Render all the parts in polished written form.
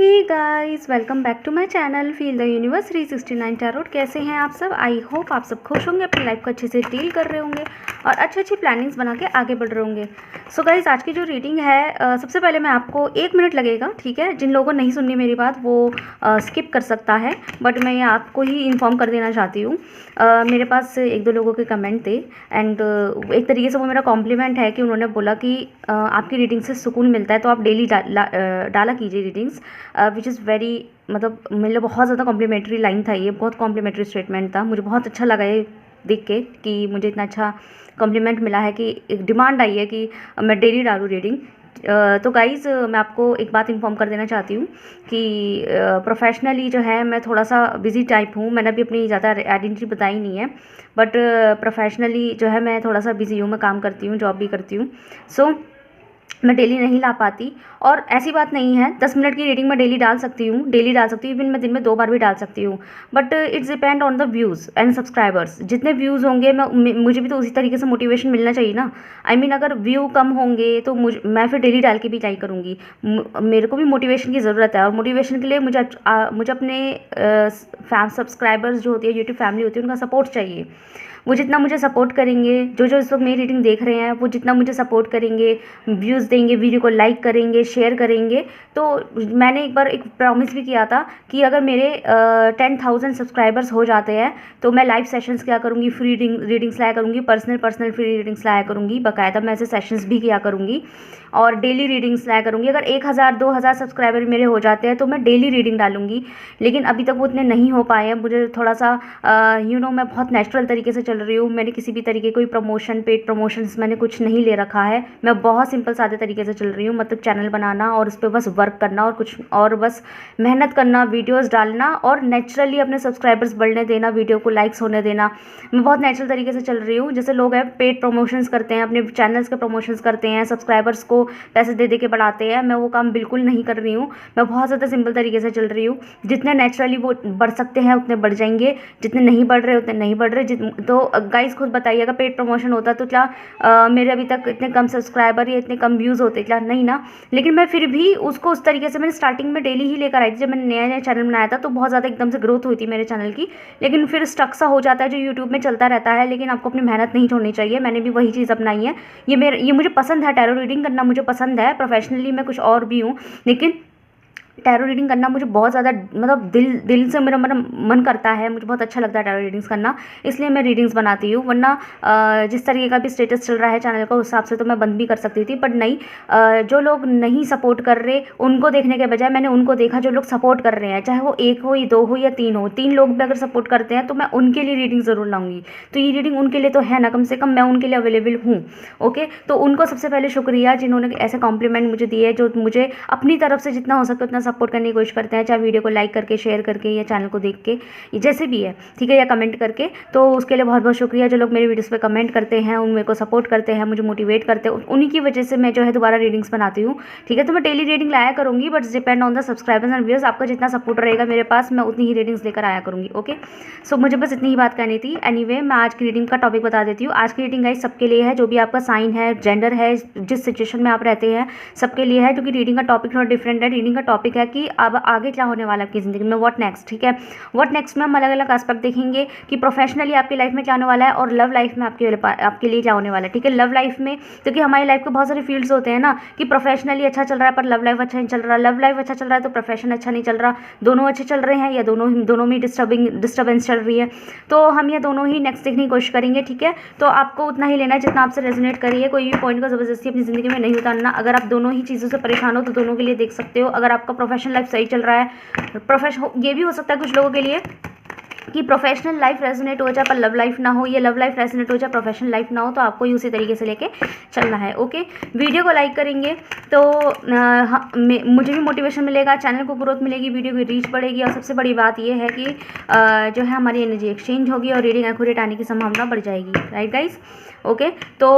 Hey guys, welcome back to my channel feel the universe 369 tarot. कैसे हैं आप सब? आई होप आप सब खुश होंगे, अपनी लाइफ को अच्छे से डील कर रहे होंगे और अच्छी प्लानिंग्स बना के आगे बढ़ रहे होंगे। सो गाइस, आज की जो रीडिंग है सबसे पहले मैं आपको 1 मिनट लगेगा, ठीक है। जिन लोगों को नहीं सुननी मेरी बात वो स्किप कर सकता है, बट मैं ये आपको ही इन्फॉर्म कर देना चाहती हूँ। मेरे पास 1-2 लोगों के कमेंट थे एंड एक तरीके से वो मेरा कॉम्प्लीमेंट है कि उन्होंने बोला कि आपकी रीडिंग से सुकून मिलता है, तो आप डेली डाला कीजिए रीडिंग्स, विच इज़ वेरी, मतलब मेरे लिए बहुत ज़्यादा कॉम्प्लीमेंट्री लाइन था ये, बहुत कॉम्प्लीमेंट्री स्टेटमेंट था। मुझे बहुत अच्छा लगा ये देख के कि मुझे इतना अच्छा कॉम्प्लीमेंट मिला है कि एक डिमांड आई है कि मैं डेली डालूँ रीडिंग। तो गाइज़, मैं आपको एक बात इन्फॉर्म कर देना चाहती हूँ कि प्रोफेशनली जो है मैं थोड़ा सा बिजी टाइप हूँ। मैंने अभी अपनी ज़्यादा आइडेंटिटी बताई नहीं है, बट प्रोफेशनली जो है मैं थोड़ा सा बिजी हूँ। मैं काम करती हूँ, जॉब भी करती हूँ, सो मैं डेली नहीं ला पाती। और ऐसी बात नहीं है, 10 मिनट की रीडिंग मैं डेली डाल सकती हूँ, इवन मैं दिन में 2 बार भी डाल सकती हूँ, but it's depend on the views and subscribers. जितने व्यूज़ होंगे मुझे भी तो उसी तरीके से मोटिवेशन मिलना चाहिए ना। आई मीन अगर व्यू कम होंगे तो मैं फिर डेली डाल के भी ट्राई करूँगी। मेरे को भी मोटिवेशन की ज़रूरत है और मोटिवेशन के लिए मुझे अपने सब्सक्राइबर्स जो होती है, यूट्यूब फैमिली होती है, उनका सपोर्ट चाहिए। वो जितना मुझे सपोर्ट करेंगे, जो इस वक्त मेरी रीडिंग देख रहे हैं, वो जितना मुझे सपोर्ट करेंगे, व्यूज़ देंगे, वीडियो को लाइक करेंगे, शेयर करेंगे, तो मैंने एक बार एक प्रॉमिस भी किया था कि अगर मेरे 10,000 सब्सक्राइबर्स हो जाते हैं तो मैं लाइव सेशंस क्या करूँगी, फ्री रीडिंग्स लाया करूँगी, पर्सनल फ्री रीडिंग्स लाया करूँगी, बाकायदा मैं ऐसे सेशंस भी किया करूँगी और डेली रीडिंग्स लाया करूँगी। अगर 1,000-2,000 सब्सक्राइबर मेरे हो जाते हैं तो मैं डेली रीडिंग डालूँगी, लेकिन अभी तक वो इतने नहीं हो पाए हैं। मुझे थोड़ा सा मैं बहुत नेचुरल तरीके से चल रही हूँ। मैंने किसी भी तरीके कोई प्रमोशन, पेड प्रमोशंस मैंने कुछ नहीं ले रखा है। मैं बहुत सिंपल सादे तरीके से चल रही हूँ, मतलब चैनल बनाना और उस पर बस वर्क करना और कुछ और, बस मेहनत करना, वीडियोस डालना और नेचुरली अपने सब्सक्राइबर्स बढ़ने देना, वीडियो को लाइक्स होने देना। मैं बहुत नेचुरल तरीके से चल रही हूँ। जैसे लोग हैं पेड प्रमोशंस करते हैं, अपने चैनल्स के प्रमोशंस करते हैं, सब्सक्राइबर्स को पैसे दे के बढ़ाते हैं, मैं वो काम बिल्कुल नहीं कर रही हूँ। मैं बहुत ज़्यादा सिंपल तरीके से चल रही हूँ। जितने नेचुरली वो बढ़ सकते हैं उतने बढ़ जाएंगे, जितने नहीं बढ़ रहे उतने नहीं बढ़ रहे। तो गाइस खुद बताइए, अगर पेड प्रमोशन होता तो क्या मेरे अभी तक इतने कम सब्सक्राइबर या इतने कम व्यूज़ होते? क्या नहीं ना। लेकिन मैं फिर भी उसको उस तरीके से मैंने स्टार्टिंग में डेली ही लेकर आई थी। जब मैंने नया चैनल बनाया था तो बहुत ज़्यादा एकदम से ग्रोथ हुई थी मेरे चैनल की, लेकिन फिर स्टक सा हो जाता है जो यूट्यूब में चलता रहता है। लेकिन आपको अपनी मेहनत नहीं छोड़नी चाहिए। मैंने भी वही चीज़ अपनाई है। ये मुझे पसंद है, टैरो रीडिंग करना मुझे पसंद है। प्रोफेशनली मैं कुछ और भी हूँ, लेकिन टैरो रीडिंग करना मुझे बहुत ज़्यादा, मतलब दिल से मेरा मन करता है। मुझे बहुत अच्छा लगता है टैरो रीडिंग्स करना, इसलिए मैं रीडिंग्स बनाती हूँ। वरना जिस तरीके का भी स्टेटस चल रहा है चैनल का, उस हिसाब से तो मैं बंद भी कर सकती थी, बट नहीं। जो लोग नहीं सपोर्ट कर रहे उनको देखने के बजाय मैंने उनको देखा जो लोग सपोर्ट कर रहे हैं, चाहे वो 1 हो या 2 हो या 3 हो। 3 लोग भी अगर सपोर्ट करते हैं तो मैं उनके लिए रीडिंग ज़रूर लाऊंगी। तो ये रीडिंग उनके लिए तो है ना, कम से कम मैं उनके लिए अवेलेबल हूँ। ओके, तो उनको सबसे पहले शुक्रिया जिन्होंने ऐसे कॉम्प्लीमेंट मुझे दिए, जो मुझे अपनी तरफ से जितना हो सके उतना सपोर्ट करने की कोशिश करते हैं, चाहे वीडियो को लाइक करके, शेयर करके, या चैनल को देख के, जैसे भी है, ठीक है, या कमेंट करके। तो उसके लिए बहुत बहुत शुक्रिया। जो लोग मेरे वीडियोस पे कमेंट करते हैं, उन मेरे को सपोर्ट करते हैं, मुझे मोटिवेट करते हैं, उन्हीं की वजह से मैं जो है दोबारा रीडिंग्स बनाती हूँ, ठीक है। तो मैं डेली रीडिंग लाया करूँगी, but depend on the subscribers and viewers. आपका जितना सपोर्ट रहेगा मेरे पास, मैं उतनी ही रीडिंग्स लेकर आया करूँगी। ओके, सो मुझे बस इतनी ही बात करनी थी। एनीवे, मैं आज की रीडिंग का टॉपिक बता देती हूँ। आज की रीडिंग गाइस सबके लिए है, जो भी आपका साइन है, जेंडर है, जिस सिचुएशन में आप रहते हैं, सबके लिए है, क्योंकि रीडिंग का टॉपिक थोड़ा डिफरेंट है। रीडिंग का टॉपिक है कि अब आगे क्या होने वाला है आपकी ज़िंदगी में, व्हाट नेक्स्ट, ठीक है। व्हाट नेक्स्ट में हम अलग अलग एस्पेक्ट देखेंगे कि प्रोफेशनली आपकी लाइफ में क्या होने वाला है और लव लाइफ में आपके लिए क्या होने वाला है, ठीक है। लव लाइफ में, क्योंकि हमारी लाइफ के बहुत सारे फील्ड्स होते हैं ना, कि प्रोफेशनली अच्छा चल रहा है पर लव लाइफ अच्छा नहीं चल रहा, लव लाइफ अच्छा चल रहा है तो प्रोफेशन अच्छा नहीं चल रहा, दोनों अच्छे चल रहे हैं या दोनों में डिस्टर्बेंस चल रही है। तो हम ये दोनों ही नेक्स्ट देखने की कोशिश करेंगे, ठीक है। तो आपको उतना ही लेना है जितना आपसे रेजोनेट करिए। कोई भी पॉइंट को ज़बरदस्ती अपनी ज़िंदगी में नहीं उतारना। अगर आप दोनों ही चीज़ों से परेशान हो तो दोनों के लिए देख सकते हो। अगर आपका प्रोफेशनल लाइफ सही चल रहा है, ये भी हो सकता है कुछ लोगों के लिए कि प्रोफेशनल लाइफ रेजोनेट हो जाए पर लव लाइफ ना हो, ये लव लाइफ रेजोनेट हो जाए प्रोफेशनल लाइफ ना हो, तो आपको ही उसी तरीके से लेके चलना है। ओके, वीडियो को लाइक करेंगे तो मुझे भी मोटिवेशन मिलेगा, चैनल को ग्रोथ मिलेगी, वीडियो की रीच बढ़ेगी, और सबसे बड़ी बात ये है कि जो है हमारी एनर्जी एक्सचेंज होगी और रीडिंग एक्यूरेट आने की संभावना बढ़ जाएगी। Right guys, okay. तो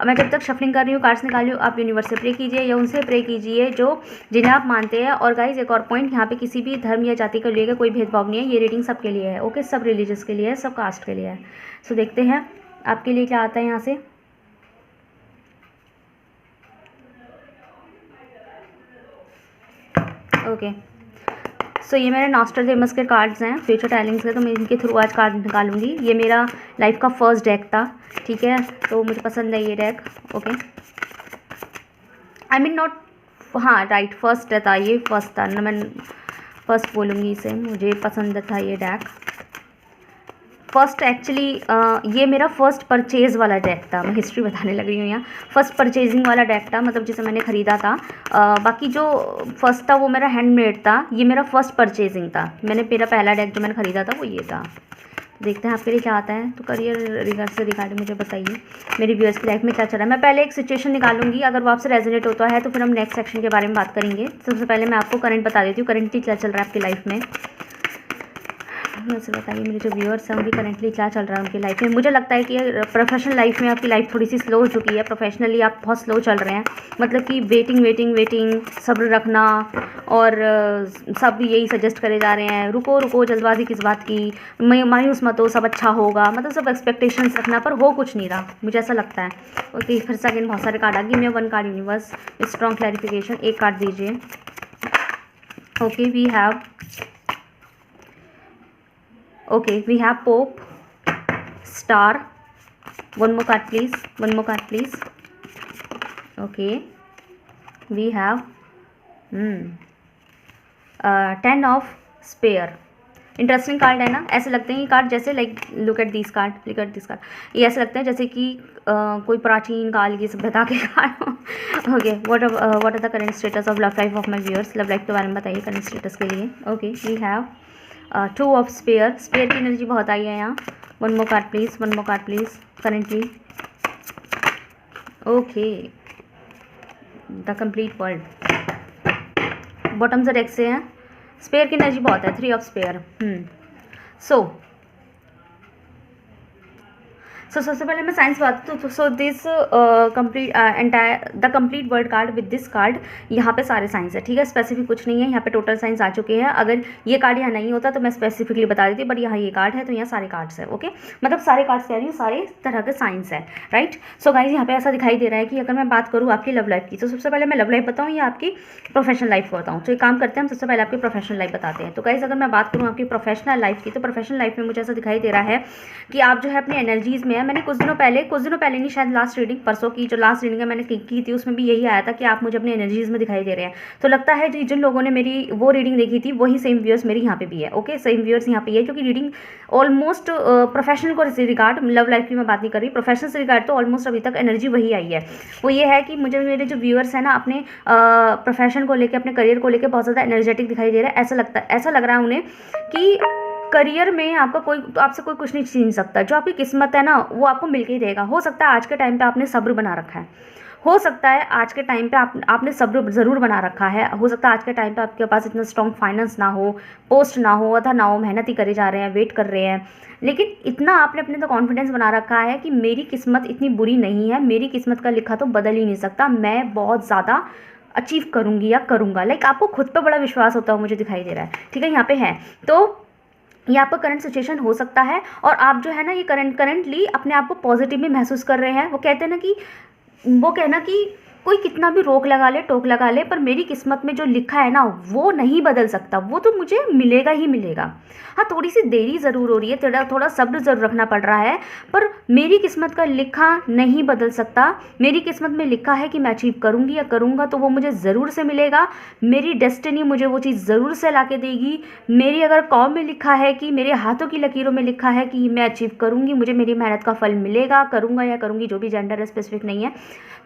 मैं जब तक शफलिंग कर रही हूँ, कार्ड्स निकाल रही हूँ, आप यूनिवर्स से प्रे कीजिए या उनसे प्रे कीजिए जिन्हें आप मानते हैं। और गाइज एक और पॉइंट, यहाँ पे किसी भी धर्म या जाति को लेकर कोई भेदभाव नहीं है। ये रीडिंग सबके लिए है, ओके, सब रिलीजियस के लिए है, सब कास्ट के लिए है। सो देखते हैं आपके लिए क्या आता है यहाँ से। ओके, सो ये मेरे नॉस्ट्रडेमस के कार्ड्स हैं, फ्यूचर टेलिंग्स के, तो मैं इनके थ्रू आज कार्ड निकालूंगी। ये मेरा लाइफ का फर्स्ट डेक था, ठीक है, तो मुझे पसंद है ये deck. Okay, I mean not, हाँ राइट, फर्स्ट था ये, फर्स्ट था ना, मैं फर्स्ट बोलूँगी इसे, मुझे पसंद था ये डेक फर्स्ट। एक्चुअली ये मेरा फर्स्ट परचेज़ वाला डेक था, मैं हिस्ट्री बताने लग रही हूँ यहाँ। फर्स्ट परचेजिंग वाला डेक था, मतलब जिसे मैंने ख़रीदा था। बाकी जो फर्स्ट था वो मेरा हैंडमेड था, ये मेरा फर्स्ट परचेजिंग था। मेरा पहला डेक जो मैंने ख़रीदा था वो ये था। देखते हैं आपके लिए क्या आता है। तो करियर रिगार्डिंग मुझे बताइए, मेरी व्यूअर्स की लाइफ में क्या चल रहा है। मैं पहले एक सिचुएशन निकालूंगी, अगर वो आपसे रेजोनेट होता है तो फिर हम नेक्स्ट सेक्शन के बारे में बात करेंगे। सबसे पहले मैं आपको करंट बता देती हूँ, करंटली क्या चल रहा है आपकी लाइफ में। मुझे बताइए मेरे जो व्यूअर्स हैं उनकी करंटली क्या चल रहा है उनकी लाइफ में। मुझे लगता है कि प्रोफेशनल लाइफ में आपकी लाइफ थोड़ी सी स्लो हो चुकी है, प्रोफेशनली आप बहुत स्लो चल रहे हैं, मतलब कि वेटिंग, सब्र रखना, और सब यही सजेस्ट करे जा रहे हैं, रुको, जल्दबाजी किस बात की, मायूस मत हो, सब अच्छा होगा, मतलब सब एक्सपेक्टेशंस रखना, पर हो कुछ नहीं रहा, मुझे ऐसा लगता है। ओके, फिर से अगेन बहुत सारे कार्ड आ गए। मैं 1 card universe strong clarification, 1 card दीजिए। Okay, we have Pope, Star. One more card please. Okay, we have 10 of Spear. Interesting card है ना, ऐसे लगते हैं ये कार्ड जैसे like look at this card, ये ऐसे लगते हैं जैसे कि कोई प्राचीन काल की सभ्यता के card. Okay, what are the current status of love life of my viewers. Love life के बारे में बताइए करंट स्टेटस के लिए। Okay, we have 2 of spare की एनर्जी बहुत आई है यहाँ। One more card please currently. Okay, the complete world bottom से डेक से हैं, स्पेयर की एनर्जी बहुत है, 3 ऑफ स्पेयर। सो सबसे पहले मैं साइंस बात तो so this the complete world card with this card, यहाँ पे सारे साइंस है, ठीक है, स्पेसिफिक कुछ नहीं है, यहाँ पे टोटल साइंस आ चुके हैं। अगर ये कार्ड यहाँ नहीं होता तो मैं स्पेसिफिकली बता देती, बट यहाँ ये कार्ड है तो यहाँ सारे कार्ड्स है। ओके, मतलब सारे कार्ड्स कह रही हूँ, सारे तरह के साइंस है, राइट। सो गाइज यहाँ पे ऐसा दिखाई दे रहा है कि अगर मैं बात करूँ आपकी लव लाइफ की, तो सबसे पहले मैं लव लाइफ बताऊँ या आपकी प्रोफेशनल लाइफ को बताऊँ। तो एक काम करते हैं, हम सबसे पहले आपकी प्रोफेशनल लाइफ बताते हैं। तो गाइज अगर मैं बात करूँ आपकी प्रोफेशनल लाइफ की, तो प्रोफेशनल लाइफ में मुझे ऐसा दिखाई दे रहा है कि आप जो है अपनी एनर्जीज़ में है। मैंने कुछ दिनों पहले नहीं, शायद लास्ट रीडिंग परसों की जो लास्ट रीडिंग है मैंने की थी, उसमें भी यही आया था कि आप मुझे अपनी एनर्जीज़ में दिखाई दे रहे हैं। तो लगता है जिन लोगों ने मेरी वो रीडिंग देखी थी वही सेम व्यूअर्स मेरी यहाँ पे भी है। ओके, सेम व्यूअर्स यहाँ पे है, क्योंकि रीडिंग ऑलमोस्ट प्रोफेशनल को रिगार्ड, लव लाइफ की मैं बात नहीं कर रही, प्रोफेशनल से रिगार्ड तो ऑलमोस्ट अभी तक एनर्जी वही आई है। वो ये है कि मुझे मेरे जो व्यूअर्स हैं ना, अपने प्रोफेशन को लेकर, अपने करियर को लेकर बहुत ज़्यादा एनर्जेटिक दिखाई दे रहा है। ऐसा लग रहा है उन्हें कि करियर में आपसे कोई कुछ नहीं छीन सकता। जो आपकी किस्मत है ना वो आपको मिल के ही देगा। हो सकता है आज के टाइम पे आपने सब्र बना रखा है, हो सकता है आज के टाइम पे आपने सब्र ज़रूर बना रखा है, हो सकता है आज के टाइम पे आपके पास इतना स्ट्रॉन्ग फाइनेंस ना हो, पोस्ट ना हो, अथा ना हो, मेहनत ही करे जा रहे हैं, वेट कर रहे हैं, लेकिन इतना आपने अपने तो कॉन्फिडेंस बना रखा है कि मेरी किस्मत इतनी बुरी नहीं है, मेरी किस्मत का लिखा तो बदल ही नहीं सकता, मैं बहुत ज़्यादा अचीव करूँगी या करूँगा। लाइक आपको खुद पर बड़ा विश्वास होता हुआ मुझे दिखाई दे रहा है, ठीक है, यहाँ पे है। तो ये आपका करंट सिचुएशन हो सकता है, और आप जो है ना ये करंटली अपने आप को पॉजिटिव में महसूस कर रहे हैं। वो कहना कि कोई कितना भी रोक लगा ले, टोक लगा ले, पर मेरी किस्मत में जो लिखा है ना वो नहीं बदल सकता, वो तो मुझे मिलेगा ही मिलेगा। हाँ, थोड़ी सी देरी ज़रूर हो रही है, थोड़ा सब्र ज़रूर रखना पड़ रहा है, पर मेरी किस्मत का लिखा नहीं बदल सकता। मेरी किस्मत में लिखा है कि मैं अचीव करूँगी या करूँगा तो वो मुझे ज़रूर से मिलेगा। मेरी डेस्टिनी मुझे वो चीज़ ज़रूर से ला के देगी। मेरी अगर कॉम में लिखा है कि मेरे हाथों की लकीरों में लिखा है कि मैं अचीव करूँगी, मुझे मेरी मेहनत का फल मिलेगा, करूँगा या करूँगी, जो भी जेंडर है स्पेसिफिक नहीं है,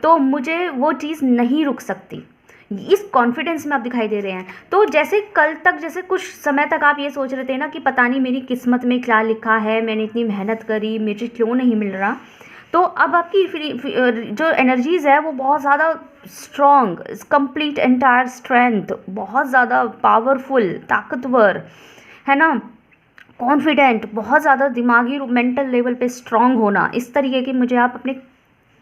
तो मुझे वो चीज़ नहीं रुक सकती। इस कॉन्फिडेंस में आप दिखाई दे रहे हैं। तो जैसे कल तक, जैसे कुछ समय तक आप ये सोच रहे थे ना कि पता नहीं मेरी किस्मत में क्या लिखा है, मैंने इतनी मेहनत करी, मुझे क्यों नहीं मिल रहा, तो अब आपकी जो एनर्जीज़ है वो बहुत ज़्यादा स्ट्रॉन्ग, कंप्लीट एंटायर स्ट्रेंथ, बहुत ज़्यादा पावरफुल, ताकतवर, है ना, कॉन्फिडेंट, बहुत ज़्यादा दिमागी मेंटल लेवल पे स्ट्रॉन्ग होना, इस तरीके की मुझे आप अपने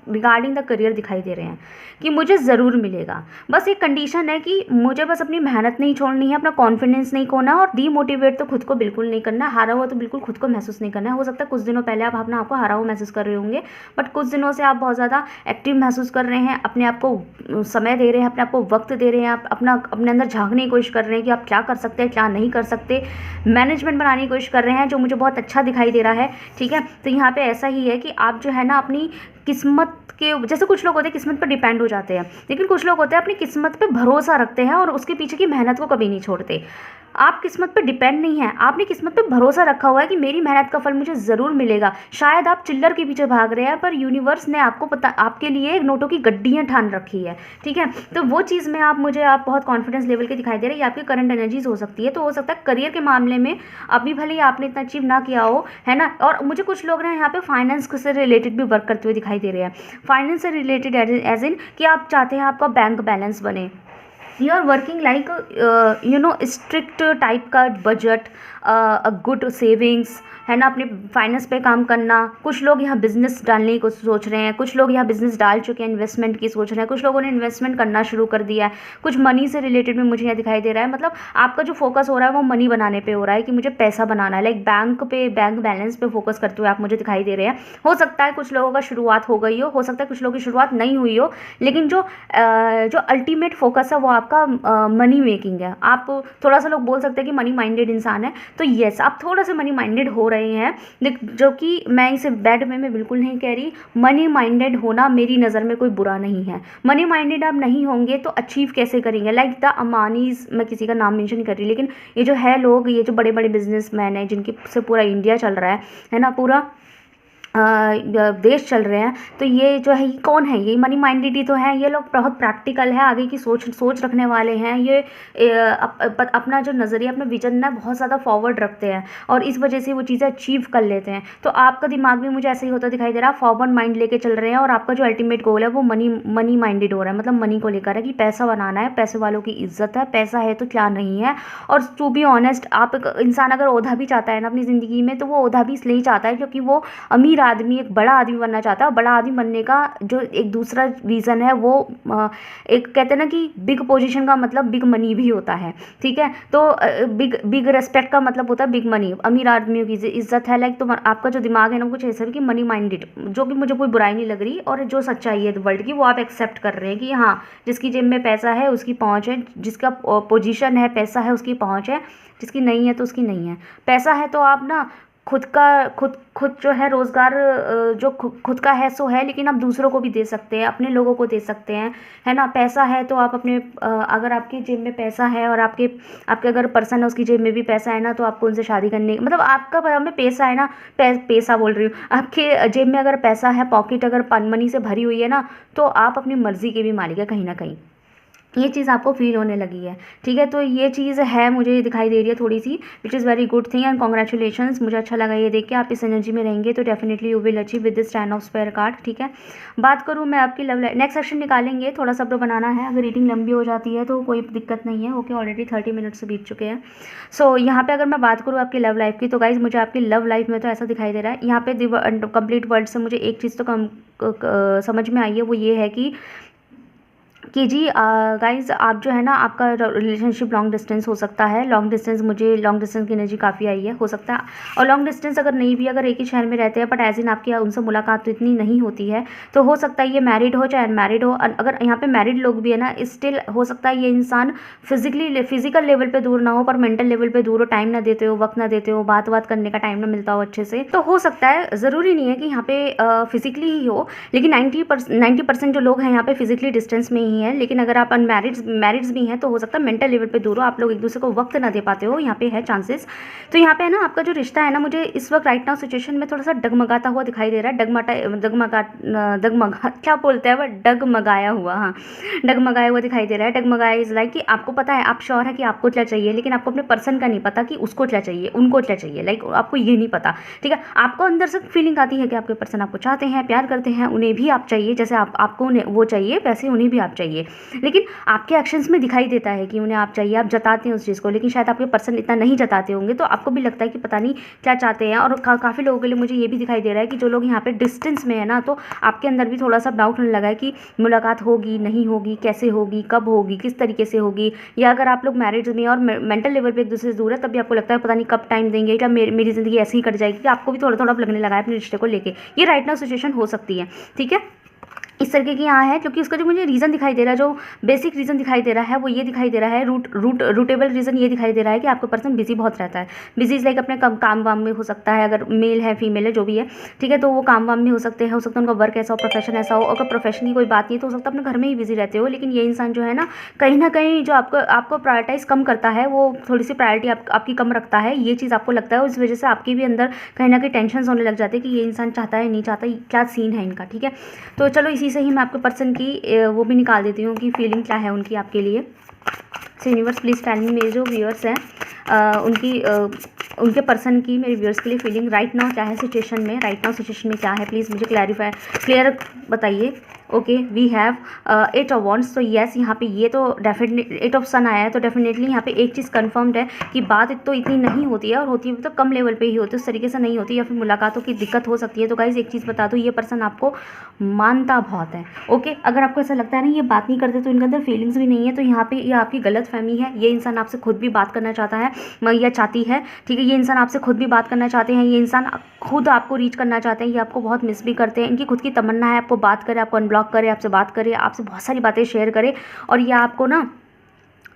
रिगार्डिंग द करियर दिखाई दे रहे हैं कि मुझे ज़रूर मिलेगा। बस एक कंडीशन है कि मुझे बस अपनी मेहनत नहीं छोड़नी है, अपना कॉन्फिडेंस नहीं खोना और डीमोटिवेट तो खुद को बिल्कुल नहीं करना, हारा हुआ तो बिल्कुल खुद को महसूस नहीं करना है। हो सकता है कुछ दिनों पहले आप अपना आपको हारा हुआ महसूस कर रहे होंगे, बट कुछ दिनों से आप बहुत ज़्यादा एक्टिव महसूस कर रहे हैं, अपने आप को समय दे रहे हैं, अपने आप को वक्त दे रहे हैं, आप अपने अंदर झांकने की कोशिश कर रहे हैं कि आप क्या कर सकते हैं, क्या नहीं कर सकते, मैनेजमेंट बनाने की कोशिश कर रहे हैं, जो मुझे बहुत अच्छा दिखाई दे रहा है। ठीक है, तो यहाँ पे ऐसा ही है कि आप जो है ना अपनी किस्मत के, जैसे कुछ लोग होते हैं किस्मत पर डिपेंड हो जाते हैं, लेकिन कुछ लोग होते हैं अपनी किस्मत पे भरोसा रखते हैं और उसके पीछे की मेहनत को कभी नहीं छोड़ते। आप किस्मत पे डिपेंड नहीं है, आपने किस्मत पे भरोसा रखा हुआ है कि मेरी मेहनत का फल मुझे ज़रूर मिलेगा। शायद आप चिल्लर के पीछे भाग रहे हैं, पर यूनिवर्स ने आपके लिए नोटों की गड्डियाँ ठान रखी है। ठीक है, तो वो चीज़ में आप बहुत कॉन्फिडेंस लेवल के दिखाई दे रहे हैं, ये आपकी करंट एनर्जीज हो सकती है। तो हो सकता है करियर के मामले में अभी भले ही आपने इतना अचीव ना किया हो, है ना। और मुझे कुछ लोग ना यहाँ पे फाइनेंस से रिलेटेड भी वर्क करते हुए दिखाई दे रहे हैं। फाइनेंस से रिलेटेड एज इन कि आप चाहते हैं आपका बैंक बैलेंस बने, you are working like strict type का बजट, अ गुड सेविंग्स, है ना, अपने फाइनेंस पे काम करना। कुछ लोग यहाँ बिजनेस डालने को सोच रहे हैं, कुछ लोग यहाँ बिजनेस डाल चुके हैं, इन्वेस्टमेंट की सोच रहे हैं, कुछ लोगों ने इन्वेस्टमेंट करना शुरू कर दिया है, कुछ मनी से रिलेटेड में मुझे यहाँ दिखाई दे रहा है। मतलब आपका जो फोकस हो रहा है वो मनी बनाने पे हो रहा है कि मुझे पैसा बनाना है, लाइक बैंक बैलेंस पे फोकस करते हुए आप मुझे दिखाई दे रहे हैं। हो सकता है कुछ लोगों का शुरुआत हो गई हो सकता है कुछ लोगों की शुरुआत नहीं हुई हो, लेकिन जो अल्टीमेट फोकस है वो आपका मनी मेकिंग है। आप थोड़ा सा लोग बोल सकते हैं कि मनी माइंडेड इंसान है, तो येस आप थोड़ा सा मनी माइंडेड हो रहे हैं, जो कि मैं इसे बैड वे में बिल्कुल नहीं कह रही। मनी माइंडेड होना मेरी नज़र में कोई बुरा नहीं है। मनी माइंडेड आप नहीं होंगे तो अचीव कैसे करेंगे, लाइक द अम्बानीज, मैं किसी का नाम मेंशन नहीं कर रही, लेकिन ये जो है लोग, ये जो बड़े बड़े बिजनेसमैन हैं जिनके से पूरा इंडिया चल रहा है ना, पूरा देश चल रहे हैं, तो ये जो है ये कौन है, ये मनी माइंडेड ही तो है। ये लोग बहुत प्रैक्टिकल है, आगे की सोच रखने वाले हैं। ये अपना जो नज़रिया, अपना विजन ना बहुत ज़्यादा फॉरवर्ड रखते हैं और इस वजह से वो चीज़ें अचीव कर लेते हैं। तो आपका दिमाग भी मुझे ऐसे ही होता दिखाई दे रहा है, फॉरवर्ड माइंड लेके चल रहे हैं और आपका जो अल्टीमेट गोल है वो मनी माइंडेड हो रहा है, मतलब मनी को लेकर है कि पैसा बनाना है, पैसे वालों की इज्जत है, पैसा है तो क्या नहीं है। और टू बी ऑनेस्ट, आप इंसान अगर ओहदा भी चाहता है ना अपनी ज़िंदगी में, तो वो ओहदा भी इसलिए चाहता है क्योंकि वो अमीर आदमी, एक बड़ा आदमी बनना चाहता है। और बड़ा आदमी बनने का जो एक दूसरा रीज़न है वो एक कहते हैं ना कि बिग पोजीशन का मतलब बिग मनी भी होता है। ठीक है, तो बिग रेस्पेक्ट का मतलब होता है बिग मनी, अमीर आदमियों की इज्जत है। लाइक तो आपका जो दिमाग है ना कुछ ऐसा भी कि मनी माइंडेड, जो कि मुझे कोई बुराई नहीं लग रही, और जो सच्चाई है वर्ल्ड की वो आप एक्सेप्ट कर रहे हैं कि हाँ, जिसकी जेब में पैसा है उसकी पहुँच है, जिसका पोजीशन है, पैसा है, उसकी पहुँच है, जिसकी नहीं है तो उसकी नहीं है। पैसा है तो आप ना खुद जो है रोज़गार, जो खुद का है सो है, लेकिन आप दूसरों को भी दे सकते हैं, अपने लोगों को दे सकते हैं, है ना। पैसा है तो आप अपने अगर आपकी जेब में पैसा है और आपके अगर पर्सन है उसकी जेब में भी पैसा है ना, तो आपको उनसे शादी करने, मतलब आपका में पैसा है ना, पैसा बोल रही हूँ, आपके जेब में अगर पैसा है, पॉकेट अगर मनी से भरी हुई है ना, तो आप अपनी मर्ज़ी के भी मालिक है कहीं ना कहीं। ये चीज़ आपको फील होने लगी है। ठीक है, तो ये चीज़ है, मुझे दिखाई दे रही है थोड़ी सी, which is very good thing and congratulations. मुझे अच्छा लगा ये देख के, आप इस एनर्जी में रहेंगे तो definitely you will achieve with this 10 of spare card. ठीक है, बात करूँ मैं आपकी लव लाइफ, नेक्स्ट सेशन निकालेंगे, थोड़ा सब्र बनाना है, अगर रीडिंग लंबी हो जाती है तो कोई दिक्कत नहीं है। ओके, ऑलरेडी 30 मिनट से बीत चुके हैं। सो यहाँ पे अगर मैं बात करूँ आपकी लव लाइफ की, तो गाइज मुझे आपकी लव लाइफ में तो ऐसा दिखाई दे रहा है, यहाँ पे कंप्लीट वर्ड से मुझे एक चीज़ तो समझ में आई है, वो ये है कि जी गाइज़, आप जो है ना, आपका रिलेशनशिप लॉन्ग डिस्टेंस हो सकता है। लॉन्ग डिस्टेंस, मुझे लॉन्ग डिस्टेंस की एनर्जी काफ़ी आई है, हो सकता है। और लॉन्ग डिस्टेंस अगर नहीं भी, अगर एक ही शहर में रहते हैं बट एज इन आपकी उनसे मुलाकात तो इतनी नहीं होती है, तो हो सकता है ये मैरिड हो चाहे अनमैरिड हो। अगर यहाँ पे मैरिड लोग भी है ना, स्टिल हो सकता है ये इंसान फिजिकल लेवल पे दूर ना हो, पर मेंटल लेवल पे दूर हो, टाइम ना देते हो, वक्त ना देते हो, बात करने का टाइम ना मिलता हो अच्छे से, तो हो सकता है। ज़रूरी नहीं है कि यहाँ पे फिजिकली ही हो, लेकिन 90% जो लोग हैं यहाँ पे फिजिकली डिस्टेंस में ही है। लेकिन अगर आप मैरिड्स भी हैं तो हो सकता है मेंटल लेवल पे दूर हो, आप लोग एक दूसरे को वक्त ना दे पाते हो, यहाँ पे है चांसेस। तो यहाँ पे है ना, आपका जो रिश्ता है ना, मुझे इस वक्त राइट नाउ सिचुएशन में थोड़ा सा डगमगाता हुआ दिखाई दे रहा है। क्या बोलते हैं, वह डगमगाया हुआ, हाँ, डगमगाया हुआ दिखाई दे रहा है। डगमगाया इज लाइक कि आपको पता है, आप श्योर है कि आपको क्या चाहिए, लेकिन आपको अपने पर्सन का नहीं पता कि उसको क्या चाहिए, उनको क्या चाहिए, लाइक आपको ये नहीं पता। ठीक है, आपको अंदर से फीलिंग आती है कि आपके पर्सन आपको चाहते हैं, प्यार करते हैं, उन्हें भी आप चाहिए, जैसे आपको वो चाहिए वैसे उन्हें भी आप चाहिए। चाहिए, लेकिन आपके एक्शंस में दिखाई देता है कि उन्हें आप चाहिए, आप जताते हैं उस चीज़ को, लेकिन शायद आपके पर्सन इतना नहीं जताते होंगे, तो आपको भी लगता है कि पता नहीं क्या चाहते हैं। और काफ़ी लोगों के लिए मुझे ये भी दिखाई दे रहा है कि जो लोग यहाँ पे डिस्टेंस में है ना, तो आपके अंदर भी थोड़ा सा डाउट होने लगा है कि मुलाकात होगी नहीं होगी, कैसे होगी, कब होगी, किस तरीके से होगी। या अगर आप लोग मैरिज में और मेंटल लेवल पे एक दूसरे से दूर है, तब भी आपको लगता है पता नहीं कब टाइम देंगे, क्या मेरी ज़िंदगी ऐसे ही कट जाएगी। आपको भी थोड़ा थोड़ा लगने लगा है अपने रिश्ते को लेके। ये राइट नाउ सिचुएशन हो सकती है, ठीक है, इस तरीके की यहाँ है। क्योंकि उसका जो मुझे रीज़न दिखाई दे रहा है, जो बेसिक रीज़न दिखाई दे रहा है, वो ये दिखाई दे रहा है, रूटेबल रीज़न ये दिखाई दे रहा है कि आपका पर्सन बिजी बहुत रहता है। बिजी इज़ लाइक अपने काम वाम में हो सकता है, अगर मेल है फीमेल है जो भी है, ठीक है, तो वो काम वाम में हो सकते हैं, हो सकता है उनका वर्क ऐसा हो, प्रोफेशन ऐसा हो। अगर प्रोफेशन की कोई बात नहीं तो हो सकता है अपने घर में ही बिजी रहते हो, लेकिन ये इंसान जो है ना कहीं जो आपको प्रायोरिटाइज कम करता है, वो थोड़ी सी प्रायोरिटी आपकी कम रखता है, ये चीज़ आपको लगता है। उस वजह से आपके भी अंदर कहीं ना कहीं टेंशन होने लग जाते हैं कि ये इंसान चाहता है नहीं चाहता, क्या सीन है इनका, ठीक है। तो चलो इसी से ही मैं आपके पर्सन की वो भी निकाल देती हूँ कि फीलिंग क्या है उनकी आपके लिए। So universe please tell me, मेरे जो व्यूअर्स हैं उनके पर्सन की मेरे व्यूअर्स के लिए फीलिंग राइट नाउ क्या है सिचुएशन में, राइट नाउ सिचुएशन में क्या है, प्लीज़ मुझे क्लियर बताइए। Okay, we have 8 of wands. तो येस, यहाँ पे ये तो डेफिनेटली 8 ऑफ सन आया है, तो डेफिनेटली यहाँ पे एक चीज़ कंफर्म्ड है कि बात तो इतनी नहीं होती है, और होती है तो कम लेवल पे ही होती है, उस तरीके से नहीं होती, या फिर मुलाकातों की दिक्कत हो सकती है। तो गाइज एक चीज़ बता दूँ, ये पर्सन आपको मानता बहुत है। ओके, अगर आपको ऐसा लगता है ना ये बात नहीं करते तो इनके अंदर फीलिंग्स भी नहीं है, तो यहाँ पे ये आपकी गलत फहमी है। ये इंसान आपसे खुद भी बात करना चाहता है या चाहती है, ठीक है, ये इंसान आपसे खुद भी बात करना चाहते हैं, ये इंसान खुद आपको रीच करना चाहते हैं, ये आपको बहुत मिस भी करते हैं। इनकी खुद की तमन्ना है आपको बात करे, आपको अनब्लॉक करे, आपसे बात करे, आपसे बहुत सारी बातें शेयर करे, और ये आपको ना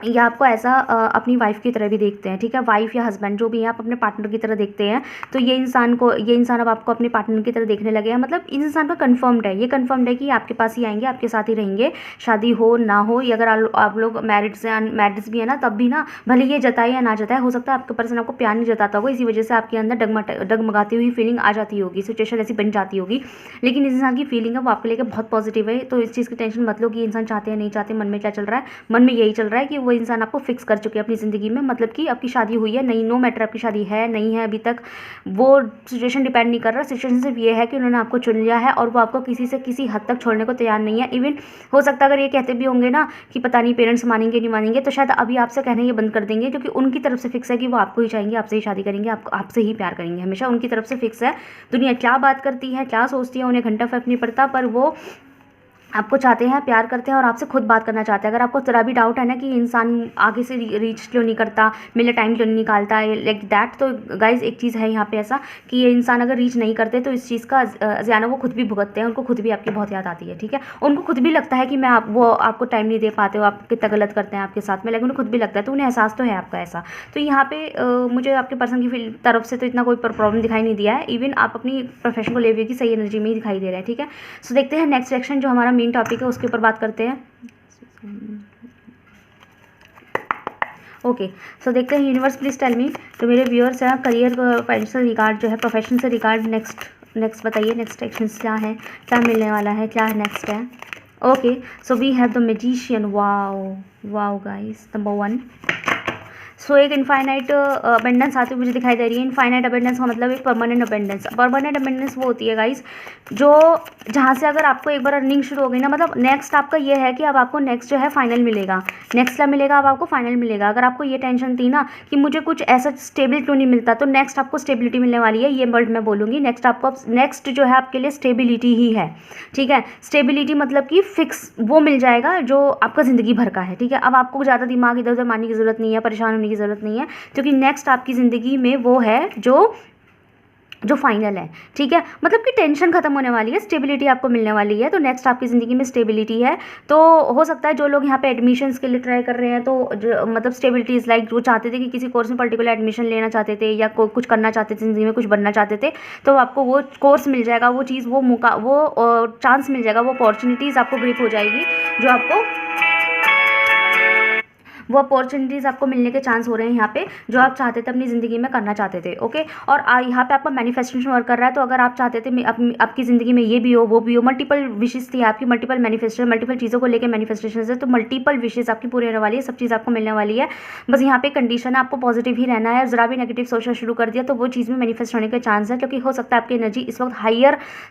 या आपको ऐसा अपनी वाइफ की तरह भी देखते हैं, ठीक है, वाइफ या हस्बैंड जो भी है आप अपने पार्टनर की तरह देखते हैं। तो ये इंसान अब आपको अपने पार्टनर की तरह देखने लगे हैं। मतलब इस इंसान का कंफर्म्ड है, ये कंफर्म्ड है कि आपके पास ही आएंगे, आपके साथ ही रहेंगे, शादी हो ना हो, या अगर आप लोग मैरिड से अनमैरिड भी है ना, तब भी ना भले ये जताए या ना जताए, हो सकता है आपका पर्सन आपको प्यार नहीं जताता होगा, इसी वजह से आपके अंदर डगमगाती हुई फीलिंग आ जाती होगी, सिचुएशन ऐसी बन जाती होगी। लेकिन इस इंसान की फीलिंग है वो आपके लेकर बहुत पॉजिटिव है। तो इस चीज़ की टेंशन मत लो कि इंसान चाहते हैं नहीं चाहते, मन में क्या चल रहा है, मन में यही चल रहा है कि वो इंसान आपको फिक्स कर चुके हैं अपनी ज़िंदगी में। मतलब कि आपकी शादी हुई है नहीं, नो मैटर आपकी शादी है नहीं है, अभी तक वो सिचुएशन डिपेंड नहीं कर रहा। सिचुएशन सिर्फ ये है कि उन्होंने आपको चुन लिया है और वो आपको किसी से किसी हद तक छोड़ने को तैयार नहीं है। इवन हो सकता है अगर ये कहते भी होंगे ना कि पता नहीं पेरेंट्स मानेंगे नहीं मानेंगे, तो शायद अभी आपसे कहना ये बंद कर देंगे, क्योंकि उनकी तरफ से फिक्स है कि वो आपको ही चाहेंगे, आपसे ही शादी करेंगे, आपसे ही प्यार करेंगे, हमेशा उनकी तरफ से फिक्स है। दुनिया क्या बात करती है, क्या सोचती है, उन्हें घंटा फर्क नहीं पड़ता, पर वो आपको चाहते हैं, प्यार करते हैं और आपसे खुद बात करना चाहते हैं। अगर आपको ज़रा भी डाउट है ना कि इंसान आगे से रीच क्यों नहीं करता, मेरा टाइम क्यों नहीं निकालता लाइक दैट, तो गाइज एक चीज़ है यहाँ पे ऐसा कि ये इंसान अगर रीच नहीं करते तो इस चीज़ का ज़्यादा वो खुद भी भुगतते हैं, उनको खुद भी आपकी बहुत याद आती है, ठीक है, उनको खुद भी लगता है कि वो आपको टाइम नहीं दे पाते हो, आप कितना गलत करते हैं आपके साथ में, लेकिन उन्हें खुद भी लगता है, तो उन्हें एहसास तो है आपका ऐसा। तो यहाँ पे मुझे आपके पर्सन की तरफ से तो इतना कोई प्रॉब्लम दिखाई नहीं दिया है। इवन आप अपनी प्रोफेशन को ले हुए कि सही एनर्जी में ही दिखाई दे रहा है, ठीक है। सो देखते हैं नेक्स्ट सेक्शन जो हमारा मेन टॉपिक है उसके ऊपर बात करते हैं। ओके, सो देखते हैं यूनिवर्स प्लीज टेल मी, जो मेरे व्यूअर्स हैं करियर फाइनेंशियल रिगार्ड जो है प्रोफेशन से रिगार्ड नेक्स्ट बताइए, नेक्स्ट एक्शंस क्या है, क्या मिलने वाला है, क्या नेक्स्ट है। Okay, so we have the magician. Wow guys, number 1। सो एक इनफाइनाइट अबेंडेंस आती हुई मुझे दिखाई दे रही है। इनफाइनाइट अबेंडेंस का मतलब एक परमानेंट अबेंडेंस। परमानेंट अबेंडेंस वो होती है गाइस जो जहाँ से अगर आपको एक बार अर्निंग शुरू हो गई ना, मतलब नेक्स्ट आपका ये है कि अब आपको नेक्स्ट जो है फाइनल मिलेगा। नेक्स्ट क्या मिलेगा, अब आपको फाइनल मिलेगा। अगर आपको ये टेंशन थी ना कि मुझे कुछ ऐसा स्टेबल क्यों नहीं मिलता, तो नेक्स्ट आपको स्टेबिलिटी मिलने वाली है, ये वर्ड मैं बोलूँगी। नेक्स्ट जो है आपके लिए स्टेबिलिटी ही है, ठीक है। स्टेबिलिटी मतलब कि फिक्स वो मिल जाएगा जो आपका ज़िंदगी भर का है, ठीक है। अब आपको ज़्यादा दिमाग इधर उधर मारने की ज़रूरत नहीं है, परेशान होने की ज़रूरत नहीं है, क्योंकि नेक्स्ट आपकी ज़िंदगी में वो है जो फाइनल है, ठीक है। मतलब कि टेंशन खत्म होने वाली है, स्टेबिलिटी आपको मिलने वाली है। तो नेक्स्ट आपकी ज़िंदगी में स्टेबिलिटी है। तो हो सकता है जो लोग यहाँ पे एडमिशन्स के लिए ट्राई कर रहे हैं, तो मतलब स्टेबिलिटी इज़ लाइक जो चाहते थे कि किसी कोर्स में पर्टिकुलर एडमिशन लेना चाहते थे या कुछ करना चाहते थे ज़िंदगी में, कुछ बनना चाहते थे, तो आपको वो कोर्स मिल जाएगा, वो चीज़, वो मौका, वो चांस मिल जाएगा, वो अपॉर्चुनिटीज़ आपको ग्रिप हो जाएगी जो आपको वो अपॉर्चुनिटीज़ आपको मिलने के चांस हो रहे हैं यहाँ पे, जो आप चाहते थे अपनी ज़िंदगी में करना चाहते थे। ओके, और यहाँ पे आपका मैनिफेस्टेशन वर्क कर रहा है। तो अगर आप चाहते थे आपकी ज़िंदगी में ये भी हो वो भी हो, मल्टीपल विशेज़ थी आपकी, मल्टीपल मैनिफेस्टेशन, मल्टीपल चीज़ों को लेकर मैनिफेस्टेशन है, तो मल्टीपल विशेज़ आपकी पूरी होने वाली है, सब चीज़ आपको मिलने वाली है। बस यहाँ पे कंडीशन है, आपको पॉजिटिव ही रहना है। ज़रा भी नेगेटिव सोचना शुरू कर दिया तो वो चीज़ में मैनिफेस्ट होने के चांस है, क्योंकि हो सकता है आपकी एनर्जी इस वक्त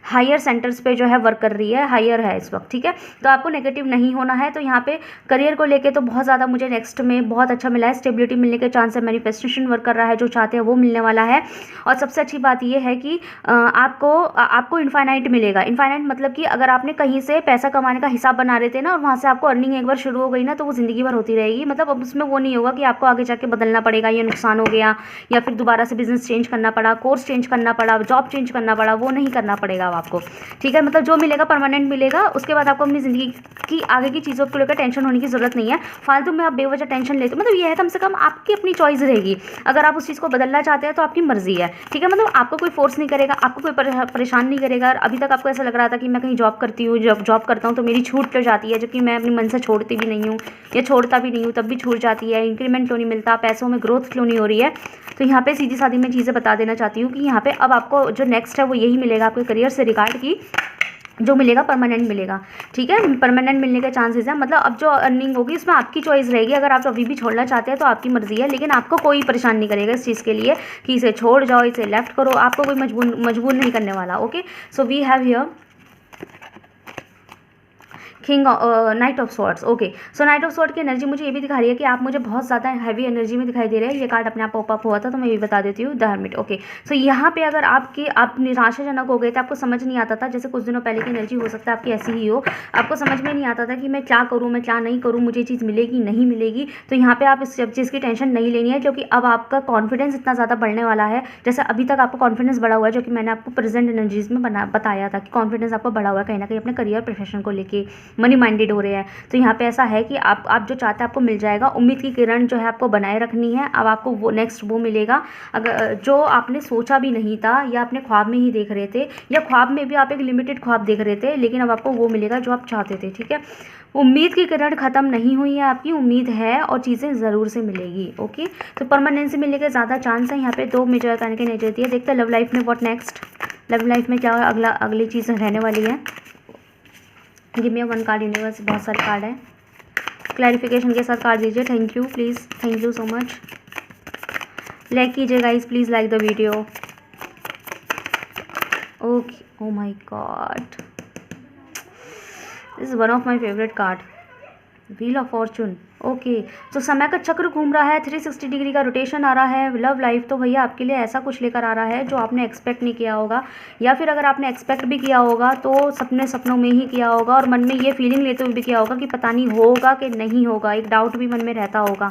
हायर सेंटर्स पे जो है वर्क कर रही है, हायर है इस वक्त। ठीक है, तो आपको नेगेटिव नहीं होना है। तो यहाँ पे करियर को लेके तो बहुत ज़्यादा मुझे नेक्स्ट में बहुत अच्छा मिला है, स्टेबिलिटी मिलने के चांस है, मैनिफेस्टेशन वर्क कर रहा है, जो चाहते हैं वो मिलने वाला है। और सबसे अच्छी बात ये है कि आपको इनफाइनाइट मिलेगा। इनफाइनाइट मतलब कि अगर आपने कहीं से पैसा कमाने का हिसाब बना रहे थे ना, और वहाँ से आपको अर्निंग एक बार शुरू हो गई ना, तो वो ज़िंदगी भर होती रहेगी। मतलब अब उसमें वो नहीं होगा कि आपको आगे जाके बदलना पड़ेगा, ये नुकसान हो गया, या फिर दोबारा से बिजनेस चेंज करना पड़ा, कोर्स चेंज करना पड़ा, जॉब चेंज करना पड़ा, वो नहीं करना पड़ेगा अब आपको। ठीक है, मतलब जो मिलेगा परमानेंट मिलेगा। उसके बाद आपको अपनी ज़िंदगी की आगे की चीज़ों को लेकर टेंशन होने की ज़रूरत नहीं है। फालतू में आप बेवजह टेंशन लेते हो, मतलब ये है कम से कम आपकी अपनी चॉइस रहेगी। अगर आप उस चीज़ को बदलना चाहते हैं तो आपकी मर्जी है। ठीक है, मतलब आपको कोई फोर्स नहीं करेगा, आपको कोई परेशान नहीं करेगा। अभी तक आपको ऐसा लग रहा था कि मैं कहीं जॉब करती हूँ, जॉब करता हूँ तो मेरी छूट तो जाती है, जबकि मैं अपनी मन से छोड़ती भी नहीं हूँ या छोड़ता भी नहीं हूँ, तब भी छूट जाती है। इंक्रीमेंट क्यों नहीं मिलता, पैसों में ग्रोथ क्यों नहीं हो रही है। तो यहाँ पे सीधी सादी मैं चीज़ें बता देना चाहती हूँ कि यहाँ पे अब आपको जो नेक्स्ट है वो यही मिलेगा, आपके करियर से रिगार्ड की जो मिलेगा परमानेंट मिलेगा। ठीक है, परमानेंट मिलने के चांसेस हैं। मतलब अब जो अर्निंग होगी उसमें आपकी चॉइस रहेगी। अगर आप अभी भी छोड़ना चाहते हैं तो आपकी मर्जी है, लेकिन आपको कोई परेशान नहीं करेगा इस चीज़ के लिए कि इसे छोड़ जाओ, इसे लेफ्ट करो, आपको कोई मजबूर नहीं करने वाला। Okay, so we have here knight of swords. Okay, so knight of sword की एनर्जी मुझे ये भी दिखा रही है कि आप मुझे बहुत ज़्यादा हैवी एनर्जी में दिखाई दे रहे हैं। ये कार्ड अपने आप पॉप अप हुआ था तो मैं ये बता देती हूँ, द हर्मिट। ओके, सो यहाँ पे अगर आप निराशाजनक हो गए थे, आपको समझ नहीं आता था, जैसे कुछ दिनों पहले की एनर्जी हो सकता है आपकी ऐसी ही हो, आपको समझ में नहीं आता था कि मैं क्या करूँ, मैं क्या नहीं करूँ, मुझे चीज़ मिलेगी नहीं मिलेगी, तो यहाँ पे आप इस चीज़ की टेंशन नहीं लेनी है, क्योंकि अब आपका कॉन्फिडेंस इतना ज़्यादा बढ़ने वाला है। जैसे अभी तक आपका कॉन्फिडेंस बढ़ा हुआ है, जो कि मैंने आपको प्रेजेंट एनर्जीज में बताया था कि कॉन्फिडेंस आपको बढ़ा हुआ है कहीं ना कहीं अपने करियर प्रोफेशन को लेके, मनी माइंडेड हो रहे हैं। तो यहाँ पे ऐसा है कि आप जो चाहते हैं आपको मिल जाएगा। उम्मीद की किरण जो है आपको बनाए रखनी है। अब आपको वो नेक्स्ट वो मिलेगा अगर जो आपने सोचा भी नहीं था, या अपने ख्वाब में ही देख रहे थे, या ख्वाब में भी आप एक लिमिटेड ख्वाब देख रहे थे, लेकिन अब आपको वो मिलेगा जो आप चाहते थे। ठीक है, उम्मीद की किरण ख़त्म नहीं हुई है, आपकी उम्मीद है और चीज़ें ज़रूर से मिलेगी। ओके, तो परमानेंसी मिलने के ज़्यादा चांस है। यहाँ पे 2 मेजर करने की नेचर दी है। देखते हैं लव लाइफ में व्हाट नेक्स्ट, लव लाइफ में क्या अगली चीज़ रहने वाली है। Give me one card universe, बहुत सारे कार्ड है, क्लैरिफिकेशन के साथ कार्ड दीजिए। Thank you, please, thank you so much. Like कीजिए guys, please like the video. Okay, oh my god, this is one of my favourite card, wheel of fortune. Okay, तो समय का चक्र घूम रहा है, 360 डिग्री का रोटेशन आ रहा है। लव लाइफ तो भैया आपके लिए ऐसा कुछ लेकर आ रहा है जो आपने एक्सपेक्ट नहीं किया होगा, या फिर अगर आपने एक्सपेक्ट भी किया होगा तो सपनों में ही किया होगा, और मन में ये फीलिंग लेते हुए भी किया होगा कि पता नहीं होगा कि नहीं होगा, एक डाउट भी मन में रहता होगा।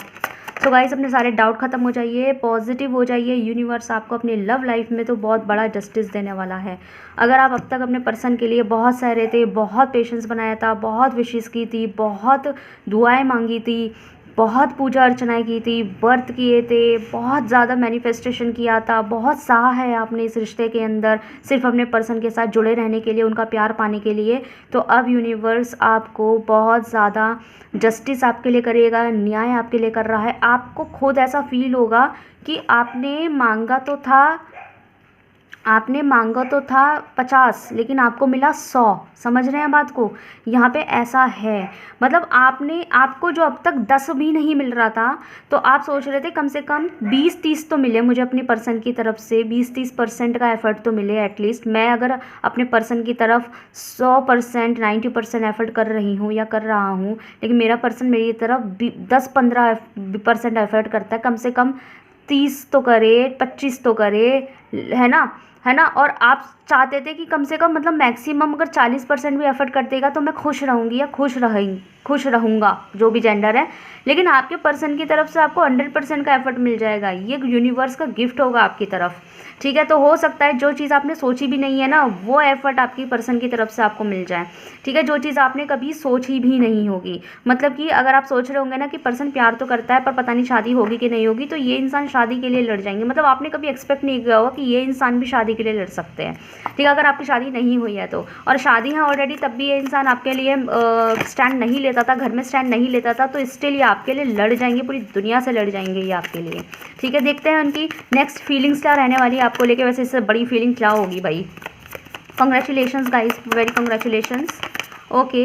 तो गाइस अपने सारे डाउट खत्म हो जाइए, पॉजिटिव हो जाइए। यूनिवर्स आपको अपनी लव लाइफ में तो बहुत बड़ा जस्टिस देने वाला है। अगर आप अब तक अपने पर्सन के लिए बहुत सहरे थे, बहुत पेशेंस बनाया था, बहुत विशेस की थी, बहुत दुआएं मांगी थी, बहुत पूजा अर्चनाएं की थी, व्रत किए थे, बहुत ज़्यादा मैनिफेस्टेशन किया था, बहुत सहा है आपने इस रिश्ते के अंदर सिर्फ अपने पर्सन के साथ जुड़े रहने के लिए, उनका प्यार पाने के लिए, तो अब यूनिवर्स आपको बहुत ज़्यादा जस्टिस आपके लिए करेगा, न्याय आपके लिए कर रहा है। आपको खुद ऐसा फील होगा कि आपने मांगा तो था 50, लेकिन आपको मिला 100। समझ रहे हैं बात को? यहाँ पे ऐसा है, मतलब आपको जो अब तक 10 भी नहीं मिल रहा था, तो आप सोच रहे थे कम से कम 20-30 तो मिले मुझे अपनी पर्सन की तरफ से, 20-30% का एफर्ट तो मिले एटलीस्ट। मैं अगर अपने पर्सन की तरफ 100%, 90% एफर्ट कर रही हूँ या कर रहा हूँ, लेकिन मेरा पर्सन मेरी तरफ 10-15% एफर्ट करता है, कम से कम 30 तो करे, 25 तो करे, है ना। और आप चाहते थे कि कम से कम मतलब मैक्सिमम अगर 40% भी एफर्ट कर देगा तो मैं खुश रहूँगी या खुश रहूँगा, जो भी जेंडर है, लेकिन आपके पर्सन की तरफ से आपको 100% का एफर्ट मिल जाएगा। ये यूनिवर्स का गिफ्ट होगा आपकी तरफ। ठीक है, तो हो सकता है जो चीज़ आपने सोची भी नहीं है ना, वो एफर्ट आपकी पर्सन की तरफ से आपको मिल जाए। ठीक है, जो चीज़ आपने कभी सोची भी नहीं होगी, मतलब कि अगर आप सोच रहे होंगे ना कि पर्सन प्यार तो करता है पर पता नहीं शादी होगी कि नहीं होगी, तो ये इंसान शादी के लिए लड़ जाएंगे। मतलब आपने कभी एक्सपेक्ट नहीं किया होगा कि ये इंसान भी शादी के लिए लड़ सकते हैं, ठीक है, अगर आपकी शादी नहीं हुई है तो। और शादी है ऑलरेडी तब भी ये इंसान आपके लिए स्टैंड नहीं लेता था, घर में स्टैंड नहीं लेता था, तो स्टिल ये आपके लिए लड़ जाएंगे, पूरी दुनिया से लड़ जाएंगे ये आपके लिए, ठीक है। देखते हैं उनकी नेक्स्ट फीलिंग्स क्या रहने वाली है आपको लेके। वैसे इससे बड़ी फीलिंग क्या होगी भाई। Congratulations guys, very congratulations. Okay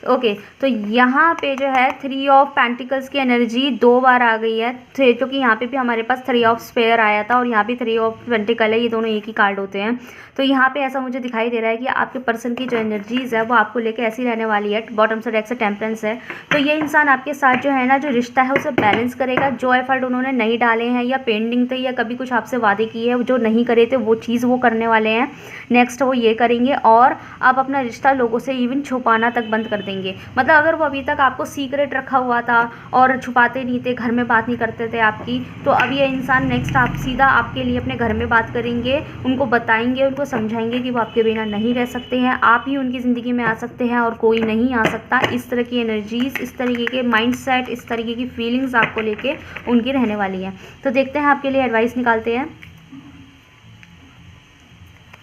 okay तो यहाँ पे जो है 3 ऑफ पेंटिकल्स की एनर्जी 2 बार आ गई है, क्योंकि यहाँ पे भी हमारे पास 3 ऑफ स्पेयर आया था और यहाँ पे 3 ऑफ पेंटिकल है, ये दोनों एक ही कार्ड होते हैं। तो यहाँ पे ऐसा मुझे दिखाई दे रहा है कि आपके पर्सन की जो एनर्जीज़ है वो आपको लेके ऐसी रहने वाली है। बॉटम से डेक से टेम्परेंस है, तो ये इंसान आपके साथ जो है ना, जो रिश्ता है उसे बैलेंस करेगा। जो एफर्ट उन्होंने नहीं डाले हैं या पेंडिंग थे या कभी कुछ आपसे वादे किए हैं जो नहीं करे थे, वो चीज़ वो करने वाले हैं। नेक्स्ट वो ये करेंगे और आप अपना रिश्ता लोगों से इवन छुपाना तक बंद कर देंगे। मतलब अगर वो अभी तक आपको सीक्रेट रखा हुआ था और छुपाते नहीं थे, घर में बात नहीं करते थे आपकी, तो अब ये इंसान नेक्स्ट आप सीधा आपके लिए अपने घर में बात करेंगे, उनको बताएंगे, उनको समझाएंगे कि वो आपके बिना नहीं रह सकते हैं, आप ही उनकी ज़िंदगी में आ सकते हैं और कोई नहीं आ सकता। इस तरह की एनर्जीज़, इस तरीके के माइंडसेट, इस तरीके की फीलिंग्स आपको लेके उनकी रहने वाली है। तो देखते हैं आपके लिए एडवाइस निकालते हैं।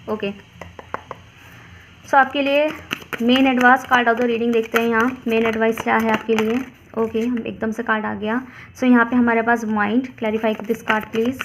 ओके सो आपके लिए main advice card of the reading देखते हैं। यहाँ मेन एडवाइस क्या है आपके लिए। ओके हम एकदम से कार्ड आ गया। सो यहाँ पे हमारे पास mind, clarify this card please.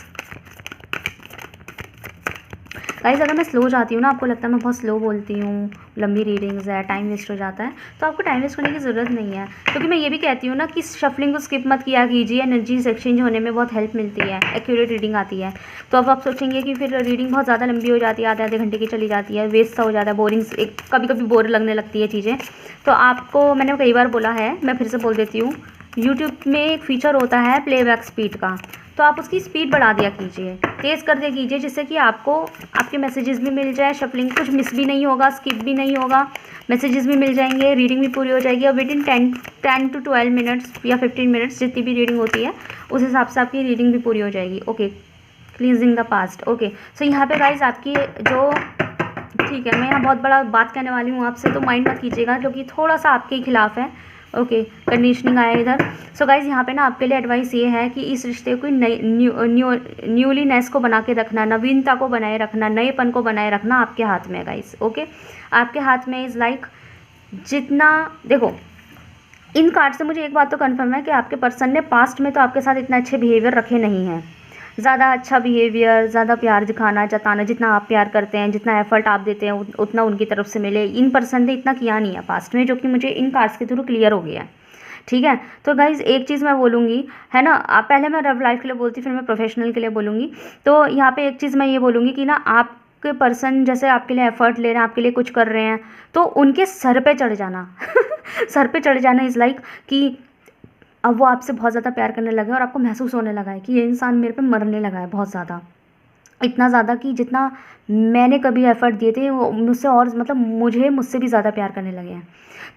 Guys अगर मैं स्लो जाती हूँ ना, आपको लगता है मैं बहुत स्लो बोलती हूँ, लंबी रीडिंग्स है, टाइम वेस्ट हो जाता है, तो आपको टाइम वेस्ट करने की ज़रूरत नहीं है, क्योंकि मैं ये भी कहती हूँ ना कि शफलिंग को स्किप मत किया कीजिए, एनर्जीज एक्सचेंज होने में बहुत हेल्प मिलती है, एक्यूरेट रीडिंग आती है। तो अब आप सोचेंगे कि फिर रीडिंग बहुत ज़्यादा लंबी हो जाती है, आधे आधे घंटे की चली जाती है, वेस्ट सा हो जाता है, बोरिंग, एक कभी कभी बोर लगने लगती है चीज़ें। तो आपको मैंने कई बार बोला है, मैं फिर से बोल देती हूँ, यूट्यूब में एक फ़ीचर होता है प्लेबैक स्पीड का, तो आप उसकी स्पीड बढ़ा दिया कीजिए, तेज़ कर दिया कीजिए, जिससे कि आपको आपके मैसेजेस भी मिल जाए, शफलिंग कुछ मिस भी नहीं होगा, स्किप भी नहीं होगा, मैसेजेस भी मिल जाएंगे, रीडिंग भी पूरी हो जाएगी। और विद इन 10 to 12 मिनट्स या 15 मिनट्स जितनी भी रीडिंग होती है उस हिसाब से आपकी रीडिंग भी पूरी हो जाएगी। Okay cleansing the past. Okay so यहाँ पे गाइस आपकी जो, ठीक है मैं यहाँ बहुत बड़ा बात कहने वाली हूँ आपसे, तो माइंड मत कीजिएगा क्योंकि थोड़ा सा आपके खिलाफ है। ओके कंडीशनिंग आया इधर। सो गाइज यहाँ पे ना आपके लिए एडवाइस ये है कि इस रिश्ते को न्यूलीनेस को बना के रखना, नवीनता को बनाए रखना, नएपन को बनाए रखना आपके हाथ में है गाइज। ओके आपके हाथ में इज़ लाइक, जितना देखो इन कार्ड से मुझे एक बात तो कन्फर्म है कि आपके पर्सन ने पास्ट में तो आपके साथ इतने अच्छे बिहेवियर रखे नहीं हैं, ज़्यादा अच्छा बिहेवियर, ज़्यादा प्यार दिखाना, जताना, जितना आप प्यार करते हैं, जितना एफर्ट आप देते हैं उतना उनकी तरफ से मिले, इन पर्सन ने इतना किया नहीं है पास्ट में, जो कि मुझे इन कार्ड्स के थ्रू क्लियर हो गया है। ठीक है तो गाइज़ एक चीज़ मैं बोलूँगी है ना, पहले मैं रव लाइफ के लिए बोलती फिर मैं प्रोफेशनल के लिए बोलूँगी। तो यहाँ पे एक चीज़ मैं ये बोलूँगी कि ना आपके पर्सन जैसे आपके लिए एफर्ट ले रहे हैं, आपके लिए कुछ कर रहे हैं, तो उनके सर पे चढ़ जाना सर पे चढ़ जाना इज़ लाइक कि अब वो आपसे बहुत ज़्यादा प्यार करने लगा है और आपको महसूस होने लगा है कि ये इंसान मेरे पे मरने लगा है बहुत ज़्यादा, इतना ज़्यादा कि जितना मैंने कभी एफ़र्ट दिए थे वो मुझसे और मतलब मुझसे भी ज़्यादा प्यार करने लगे हैं।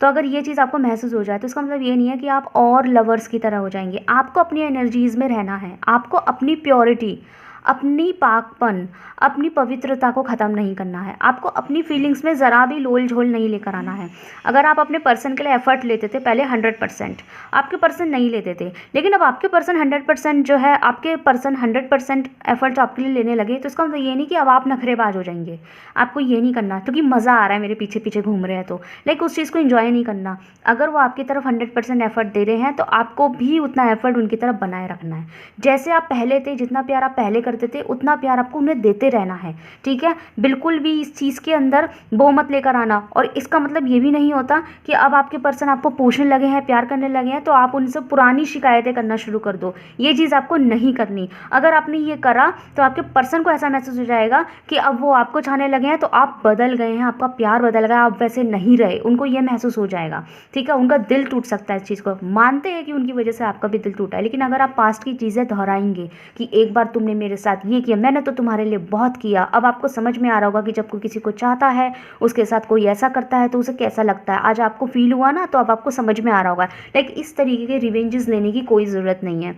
तो अगर ये चीज़ आपको महसूस हो जाए तो इसका मतलब ये नहीं है कि आप और लवर्स की तरह हो जाएंगे। आपको अपनी एनर्जीज़ में रहना है, आपको अपनी प्योरिटी, अपनी पाकपन, अपनी पवित्रता को ख़त्म नहीं करना है, आपको अपनी फीलिंग्स में ज़रा भी लोल झोल नहीं लेकर आना है। अगर आप अपने पर्सन के लिए एफ़र्ट लेते थे पहले 100%, आपके पर्सन नहीं लेते थे, लेकिन अब आपके पर्सन 100% जो है, आपके पर्सन 100% एफ़र्ट आपके लिए लेने लगे, तो इसका मतलब ये नहीं कि अब आप नखरेबाज हो जाएंगे। आपको ये नहीं करना क्योंकि मज़ा आ रहा है मेरे पीछे पीछे घूम रहे हैं, तो लाइक उस चीज़ को इन्जॉय नहीं करना। अगर वो आपकी तरफ 100% एफ़र्ट दे रहे हैं तो आपको भी उतना एफ़र्ट उनकी तरफ बनाए रखना है। जैसे आप पहले थे, जितना प्यार आप पहले करते थे उतना प्यार आपको उन्हें देते रहना है। ठीक है बिल्कुल भी इस चीज़ के अंदर वो मत लेकर आना। और इसका मतलब ये भी नहीं होता कि अब आपके पर्सन आपको पूछने लगे हैं, प्यार करने लगे हैं, तो आप उनसे पुरानी शिकायतें करना शुरू कर दो। ये चीज़ आपको नहीं करनी। अगर आपने ये करा तो आपके पर्सन को ऐसा महसूस हो जाएगा कि अब वो आपको चाहने लगे हैं तो आप बदल गए हैं, आपका प्यार बदल गया, आप वैसे नहीं रहे, उनको ये महसूस हो जाएगा। ठीक है उनका दिल टूट सकता है इस चीज़ को, मानते हैं कि उनकी वजह से आपका भी दिल टूटा है, लेकिन अगर आप पास्ट की चीज़ें दोहराएंगे कि एक बार तुमने मेरे साथ ये किया, मैंने तो तुम्हारे लिए बहुत किया, अब आपको समझ में आ रहा होगा कि जब कोई किसी को चाहता है, उसके साथ कोई ऐसा करता है तो उसे कैसा लगता है। आज आपको फील हुआ ना, तो अब आपको समझ में आ रहा होगा। लाइक इस तरीके के रिवेंजेस लेने की कोई ज़रूरत नहीं है।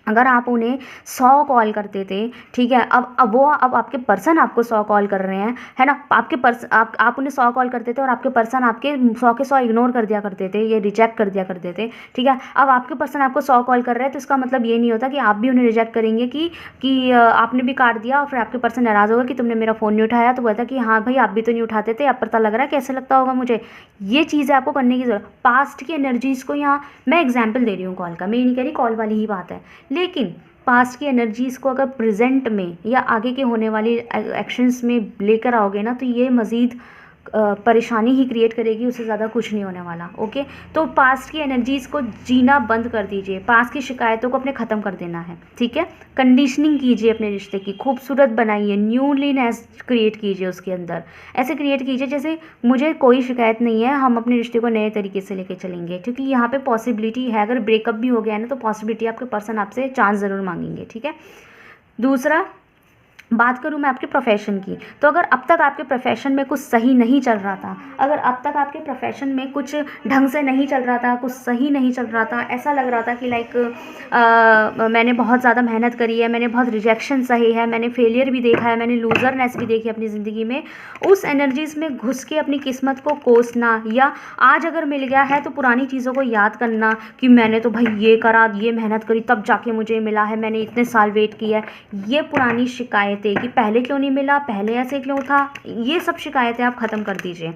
अगर आप उन्हें 100 कॉल करते थे, ठीक है, अब आपके पर्सन आपको 100 कॉल कर रहे हैं, है ना, आपके आप उन्हें 100 कॉल करते थे और आपके पर्सन आपके 100 के 100 इग्नोर कर दिया करते थे, ये रिजेक्ट कर दिया करते थे, ठीक है। अब आपके पर्सन आपको 100 कॉल कर रहे हैं तो इसका मतलब ये नहीं होता कि आप भी उन्हें रिजेक्ट करेंगे कि आपने भी काट दिया और फिर आपके पर्सन नाराज़ होगा कि तुमने मेरा फ़ोन नहीं उठाया। तो बोलता कि हाँ भाई, आप भी तो नहीं उठाते थे, अब पता लग रहा है कैसे लगता होगा मुझे। ये चीज़ें आपको करने की ज़रूरत। पास्ट की एनर्जीज़ को, यहाँ मैं एग्जाम्पल दे रही हूँ कॉल का, मैं ये नहीं कह रही कॉल वाली ही बात है, लेकिन पास्ट की एनर्जीज़ को अगर प्रेजेंट में या आगे के होने वाली एक्शंस में लेकर आओगे ना, तो ये मज़ीद परेशानी ही क्रिएट करेगी, उससे ज़्यादा कुछ नहीं होने वाला। ओके, तो पास्ट की एनर्जीज़ को जीना बंद कर दीजिए, पास्ट की शिकायतों को अपने ख़त्म कर देना है, ठीक है। कंडीशनिंग कीजिए अपने रिश्ते की, खूबसूरत बनाइए, न्यूलीनेस क्रिएट कीजिए उसके अंदर। ऐसे क्रिएट कीजिए जैसे मुझे कोई शिकायत नहीं है, हम अपने रिश्ते को नए तरीके से लेके चलेंगे, क्योंकि यहाँ पे पॉसिबिलिटी है, अगर ब्रेकअप भी हो गया है ना तो पॉसिबिलिटी आपके पर्सन आपसे चांस ज़रूर मांगेंगे, ठीक है। दूसरा, बात करूँ मैं आपके प्रोफेशन की, तो अगर अब तक आपके प्रोफेशन में कुछ सही नहीं चल रहा था, अगर अब तक आपके प्रोफेशन में कुछ ढंग से नहीं चल रहा था, कुछ सही नहीं चल रहा था, ऐसा लग रहा था कि मैंने बहुत ज़्यादा मेहनत करी है, मैंने बहुत रिजेक्शन सही है, मैंने फेलियर भी देखा है, मैंने लूज़रनेस भी देखी अपनी ज़िंदगी में, उस एनर्जीज़ में घुस के अपनी किस्मत को कोसना, या आज अगर मिल गया है तो पुरानी चीज़ों को याद करना कि मैंने तो भाई ये करा, ये मेहनत करी, तब जाके मुझे मिला है, मैंने इतने साल वेट किया है, ये पुरानी शिकायतें कि पहले क्यों नहीं मिला, पहले ऐसे क्यों था, ये सब शिकायतें आप ख़त्म कर दीजिए।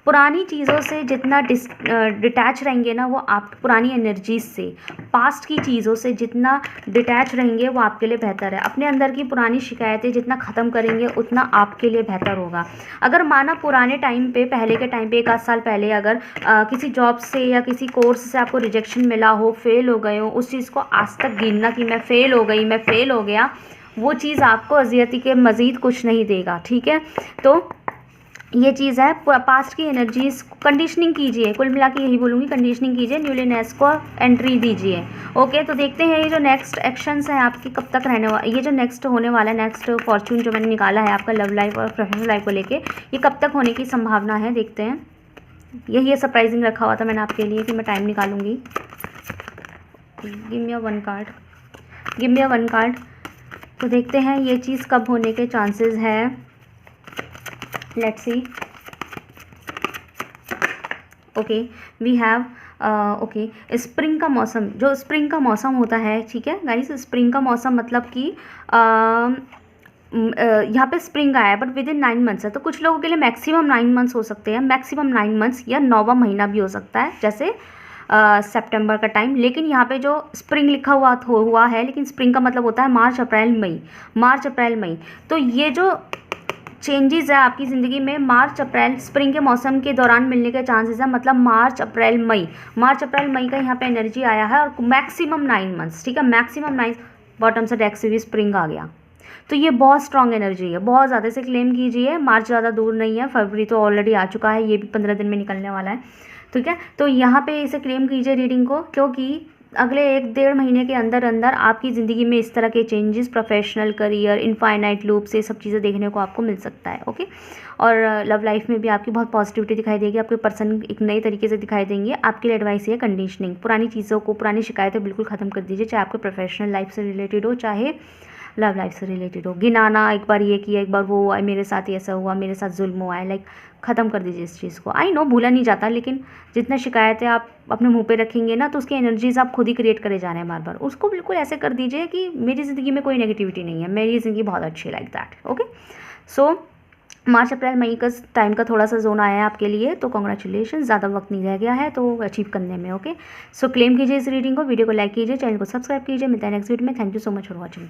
पुरानी चीज़ों से जितना डिटैच रहेंगे ना, वो आप पुरानी एनर्जीज से, पास्ट की चीज़ों से जितना डिटैच रहेंगे वो आपके लिए बेहतर है। अपने अंदर की पुरानी शिकायतें जितना ख़त्म करेंगे उतना आपके लिए बेहतर होगा। अगर माना पुराने टाइम पे, पहले के टाइम पे, 1 साल पहले अगर किसी जॉब से या किसी कोर्स से आपको रिजेक्शन मिला हो, फेल हो गए हो, उस चीज़ को आज तक गिनना कि मैं फ़ेल हो गई, मैं फ़ेल हो गया, वो चीज़ आपको अज़ियती के मज़ीद कुछ नहीं देगा, ठीक है। तो ये चीज़ है, पास्ट की एनर्जीज़ कंडीशनिंग कीजिए, कुल मिला के यही बोलूँगी, कंडीशनिंग कीजिए, न्यूलीनेस को एंट्री दीजिए। ओके, तो देखते हैं ये जो नेक्स्ट एक्शंस हैं आपकी कब तक रहने वाला, ये जो नेक्स्ट होने वाला है, नेक्स्ट फॉर्चून जो मैंने निकाला है आपका लव लाइफ और प्रोफेशनल लाइफ को लेके, ये कब तक होने की संभावना है, देखते हैं। यही सरप्राइजिंग रखा हुआ था मैंने आपके लिए कि मैं टाइम निकालूंगी। Give me a one card, give me a one card. तो देखते हैं ये चीज़ कब होने के चांसेस है, let's see. Okay, we have okay, spring का मौसम, जो स्प्रिंग का मौसम होता है, ठीक है गाइस, स्प्रिंग का मौसम मतलब कि यहाँ पे स्प्रिंग आया है बट विद इन 9 मंथ्स है, तो कुछ लोगों के लिए मैक्सिमम 9 मंथ्स हो सकते हैं, मैक्सिमम 9 मंथ्स या 9वां महीना भी हो सकता है, जैसे सितंबर का टाइम। लेकिन यहाँ पे जो स्प्रिंग लिखा हुआ है, लेकिन स्प्रिंग का मतलब होता है मार्च अप्रैल मई, मार्च अप्रैल मई। तो ये जो चेंजेस है आपकी ज़िंदगी में मार्च अप्रैल स्प्रिंग के मौसम के दौरान मिलने के चांसेस है, मतलब मार्च अप्रैल मई, मार्च अप्रैल मई का यहाँ पे एनर्जी आया है और मैक्सिमम 9 मंथ्स, ठीक है, मैक्सिमम 9, बॉटम से डेक से भी स्प्रिंग आ गया, तो ये बहुत स्ट्रॉन्ग एनर्जी है, बहुत ज़्यादा से क्लेम कीजिए। मार्च ज़्यादा दूर नहीं है, फरवरी तो ऑलरेडी आ चुका है, ये भी 15 दिन में निकलने वाला है, ठीक है। तो यहाँ पे इसे क्लेम कीजिए रीडिंग को, क्योंकि अगले 1-1.5 महीने के अंदर अंदर आपकी ज़िंदगी में इस तरह के changes, professional, career, infinite loop से सब चीज़ें देखने को आपको मिल सकता है। ओके, और लव लाइफ में भी आपकी बहुत पॉजिटिविटी दिखाई देगी, आपके पर्सन एक नई तरीके से दिखाई देंगे। आपके लिए एडवाइस है कंडीशनिंग, पुरानी चीज़ों को, पुरानी शिकायतें बिल्कुल ख़त्म कर दीजिए, चाहे आपके प्रोफेशनल लाइफ से रिलेटेड हो, चाहे लव लाइफ से रिलेटेड हो। गिनाना, एक बार ये किया, एक बार वो हुआ, मेरे साथ ऐसा हुआ, मेरे साथ जुल्म हुआ है, लाइक ख़त्म कर दीजिए इस चीज़ को। आई नो भूला नहीं जाता, लेकिन जितना शिकायतें आप अपने मुंह पे रखेंगे ना, तो उसकी एनर्जीज आप खुद ही क्रिएट करे जा रहे हैं बार बार। उसको बिल्कुल ऐसे कर दीजिए कि मेरी ज़िंदगी में कोई नेगेटिविटी नहीं है, मेरी ज़िंदगी बहुत अच्छी है, लाइक दैट। ओके, सो मार्च अप्रैल मई का टाइम का थोड़ा सा जोन आया है आपके लिए, तो कॉन्ग्रेचुलेशन, ज़्यादा वक्त नहीं रह गया है तो अचीव करने में। ओके, सो क्लेम कीजिए इस रीडिंग को, वीडियो को लाइक कीजिए, चैनल को सब्सक्राइब कीजिए। मिलता है नेक्स्ट वीडियो में। Thank you so much for watching.